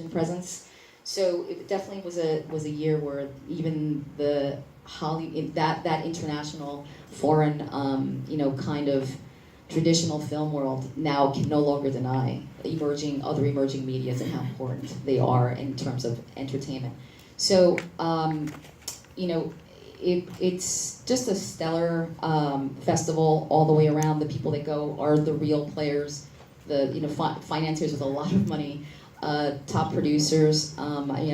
presence. So it definitely was a year where even the that international foreign kind of traditional film world now can no longer deny other emerging medias and how important they are in terms of entertainment. So it's just a stellar festival all the way around. The people that go are the real players, the financiers with a lot of money, top producers.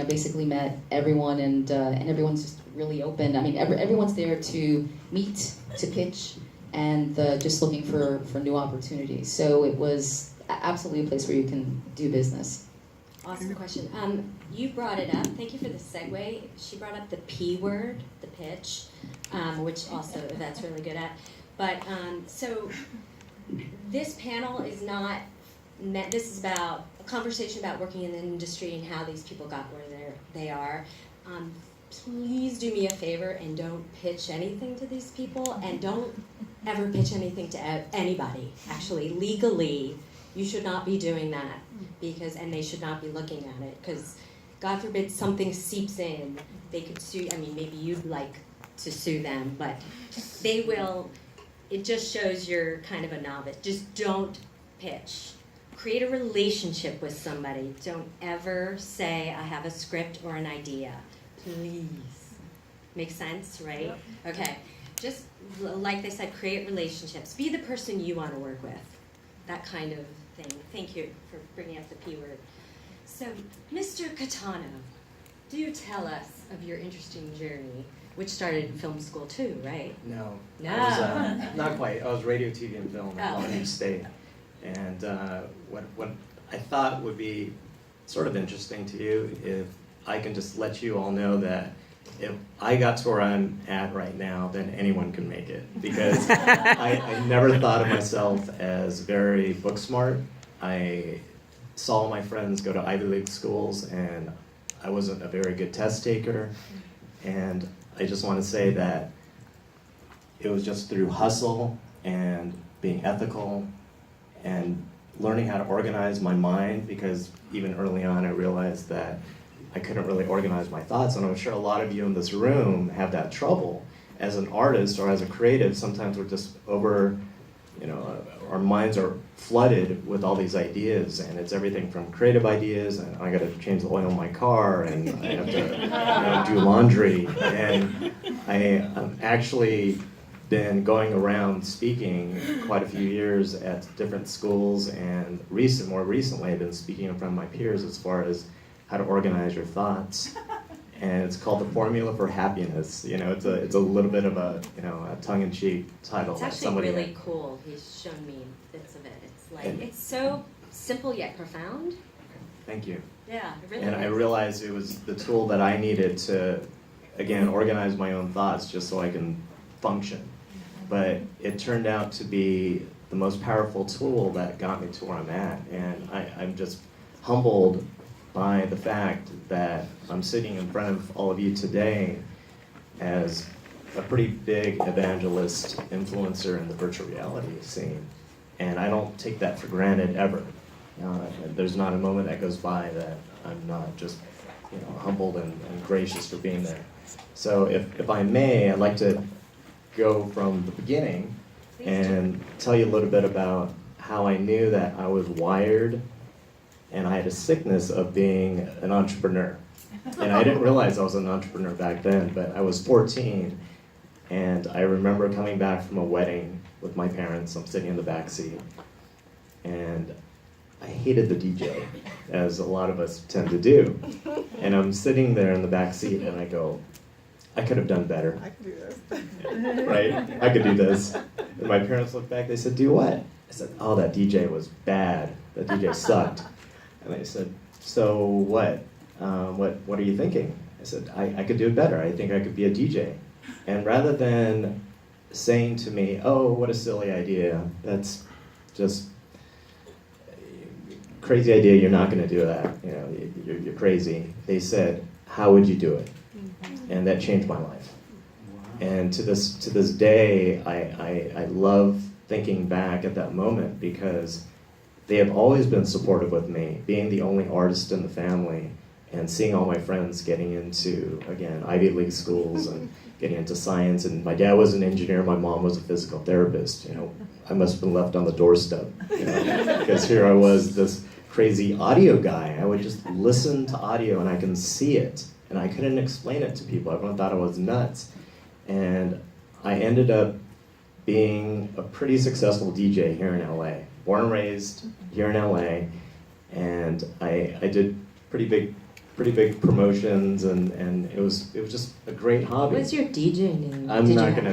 Basically met everyone, and everyone's just really open. I mean, everyone's there to meet, to pitch, and just looking for new opportunities. So it was absolutely a place where you can do business. Awesome question. You brought it up. Thank you for the segue. She brought up the P word, the pitch, which also that's really good at. But so this panel is not meant. This is about a conversation about working in the industry and how these people got where they are. Please do me a favor and don't pitch anything to these people, and don't ever pitch anything to anybody. Actually, legally, you should not be doing that, and they should not be looking at it, because God forbid something seeps in, they could sue. I mean, maybe you'd like to sue them, but they will. It just shows you're kind of a novice. Just don't pitch. Create a relationship with somebody. Don't ever say, I have a script or an idea. Please. Make sense, right? Yep. Okay. Just like they said, create relationships. Be the person you want to work with. That kind of thing. Thank you for bringing up the P word. So, Mr. Katano, do tell us of your interesting journey, which started in film school too, right? No. No. I was, not quite. I was radio, TV, and film at Long Okay. Beach State. And what I thought would be sort of interesting to you, if I can just let you all know that if I got to where I'm at right now, then anyone can make it. Because I never thought of myself as very book smart. I saw my friends go to Ivy League schools, and I wasn't a very good test taker. And I just want to say that it was just through hustle and being ethical and learning how to organize my mind, because even early on I realized that I couldn't really organize my thoughts, and I'm sure a lot of you in this room have that trouble. As an artist or as a creative, sometimes we're just our minds are flooded with all these ideas, and it's everything from creative ideas, and I gotta change the oil in my car, and I have to do laundry, and I'm actually been going around speaking quite a few years at different schools, and more recently I've been speaking in front of my peers as far as how to organize your thoughts. And it's called The Formula for Happiness. It's a little bit of a tongue-in-cheek title. It's actually really cool. He's shown me bits of it. It's like it's so simple yet profound. Thank you. Yeah, it really And is. I realized it was the tool that I needed to, again, organize my own thoughts just so I can function. But it turned out to be the most powerful tool that got me to where I'm at. And I'm just humbled by the fact that I'm sitting in front of all of you today as a pretty big evangelist, influencer in the virtual reality scene. And I don't take that for granted ever. There's not a moment that goes by that I'm not just humbled and gracious for being there. So if I may, I'd like to go from the beginning and tell you a little bit about how I knew that I was wired and I had a sickness of being an entrepreneur. And I didn't realize I was an entrepreneur back then, but I was 14, and I remember coming back from a wedding with my parents. I'm sitting in the back seat, and I hated the DJ, as a lot of us tend to do. And I'm sitting there in the back seat, and I go, I could have done better. I can do this. Right? I could do this. And my parents looked back, they said, do what? I said, oh, that DJ was bad. That DJ sucked. And they said, so what? What are you thinking? I said, I could do it better. I think I could be a DJ. And rather than saying to me, oh, what a silly idea, that's just crazy idea, you're not going to do that, you're crazy, they said, how would you do it? And that changed my life. And to this day, I love thinking back at that moment, because they have always been supportive with me, being the only artist in the family, and seeing all my friends getting into, again, Ivy League schools and getting into science. And my dad was an engineer, my mom was a physical therapist. I must have been left on the doorstep, because here I was, this crazy audio guy. I would just listen to audio and I can see it, and I couldn't explain it to people. Everyone thought I was nuts. And I ended up being a pretty successful DJ here in LA. Born and raised here in LA, and I did pretty big promotions, and it was just a great hobby. What's your DJ name? I'm not gonna.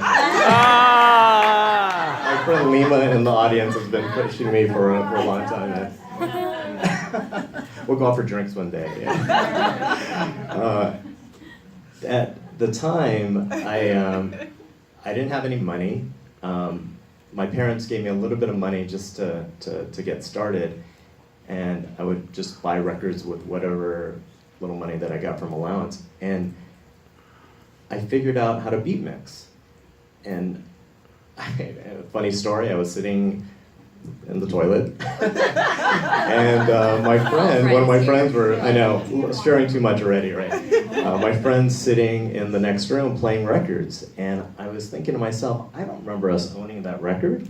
My friend Lima in the audience has been pushing me for a long time. We'll go out for drinks one day. Yeah. At the time, I didn't have any money. My parents gave me a little bit of money just to get started, and I would just buy records with whatever little money that I got from allowance. And I figured out how to beat mix. And a funny story, I was sitting in the toilet, and my friend, one of my friends were, I know, sharing too much already, right? My friend's sitting in the next room playing records, and I was thinking to myself, I don't remember us owning that record.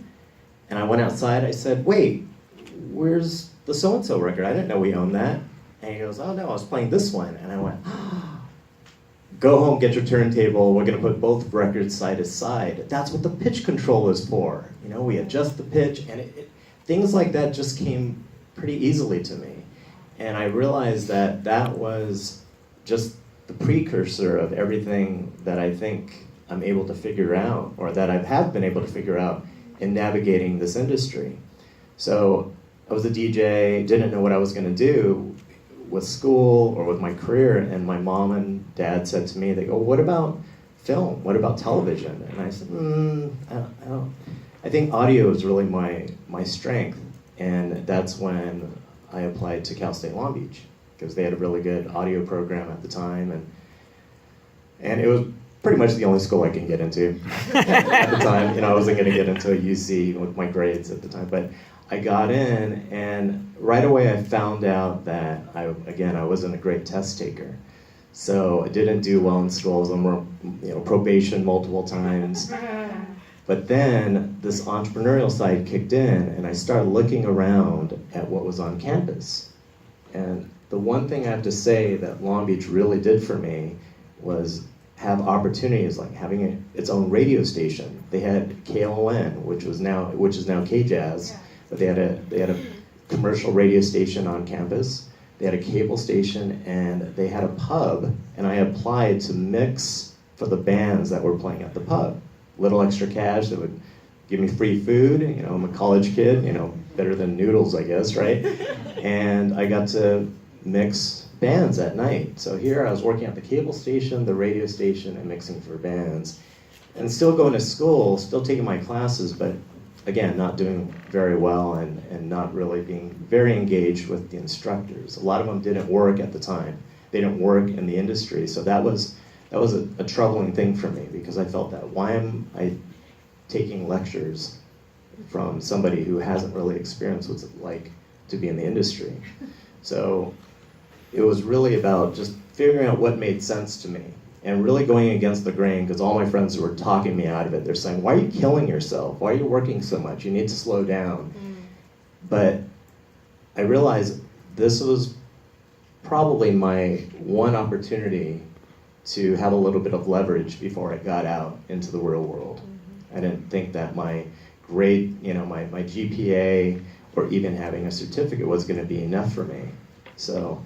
And I went outside, I said, wait, where's the so-and-so record? I didn't know we owned that. And he goes, oh no, I was playing this one. And I went, go home, get your turntable, we're gonna put both records side to side. That's what the pitch control is for. We adjust the pitch, and things like that just came pretty easily to me. And I realized that that was just the precursor of everything that I think I'm able to figure out, or that I have been able to figure out in navigating this industry. So I was a DJ, didn't know what I was gonna do with school or with my career, and my mom and dad said to me, they go, what about film? What about television? And I said, I think audio is really my strength. And that's when I applied to Cal State Long Beach, because they had a really good audio program at the time, and it was pretty much the only school I can get into at the time. I wasn't going to get into a UC with my grades at the time, but I got in, and right away I found out that I wasn't a great test taker. So I didn't do well in school. I was on probation multiple times. But then this entrepreneurial side kicked in, and I started looking around at what was on campus. And the one thing I have to say that Long Beach really did for me was have opportunities like having its own radio station. They had KLON, which is now KJazz, but they had a commercial radio station on campus. They had a cable station, and they had a pub, and I applied to mix for the bands that were playing at the pub. Little extra cash that would give me free food. I'm a college kid, better than noodles, I guess, right? And I got to mix bands at night. So here I was working at the cable station, the radio station, and mixing for bands. And still going to school, still taking my classes, but again, not doing very well, and not really being very engaged with the instructors. A lot of them didn't work at the time. They didn't work in the industry, so that was a troubling thing for me, because I felt that, why am I taking lectures from somebody who hasn't really experienced what's it like to be in the industry? So it was really about just figuring out what made sense to me, and really going against the grain, because all my friends were talking me out of it. They're saying, why are you killing yourself? Why are you working so much? You need to slow down. But I realized this was probably my one opportunity to have a little bit of leverage before I got out into the real world. I didn't think that my grade, my GPA, or even having a certificate was going to be enough for me. So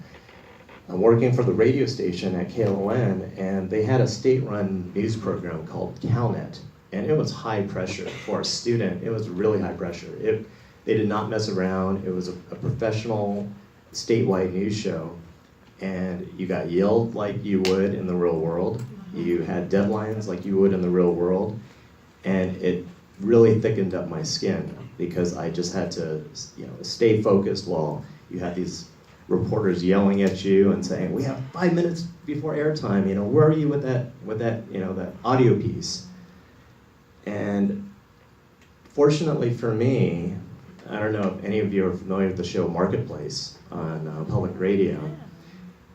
I'm working for the radio station at KLON, and they had a state-run news program called CalNet, and it was high pressure for a student. It was really high pressure. They did not mess around. It was a professional statewide news show. And you got yelled like you would in the real world. You had deadlines like you would in the real world. And it really thickened up my skin, because I just had to stay focused while you had these reporters yelling at you and saying, we have 5 minutes before airtime, where are you with that that audio piece? And fortunately for me, I don't know if any of you are familiar with the show Marketplace on public radio.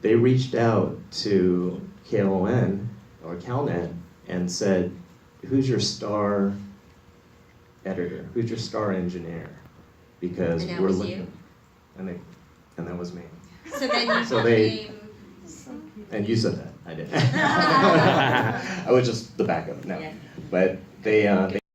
They reached out to KLON or CalNet and said, who's your star editor? Who's your star engineer? Because And that we're was looking. you? And that was me. So then you So they- became. And you said that. I did. I was just the backup. No, Yeah. but they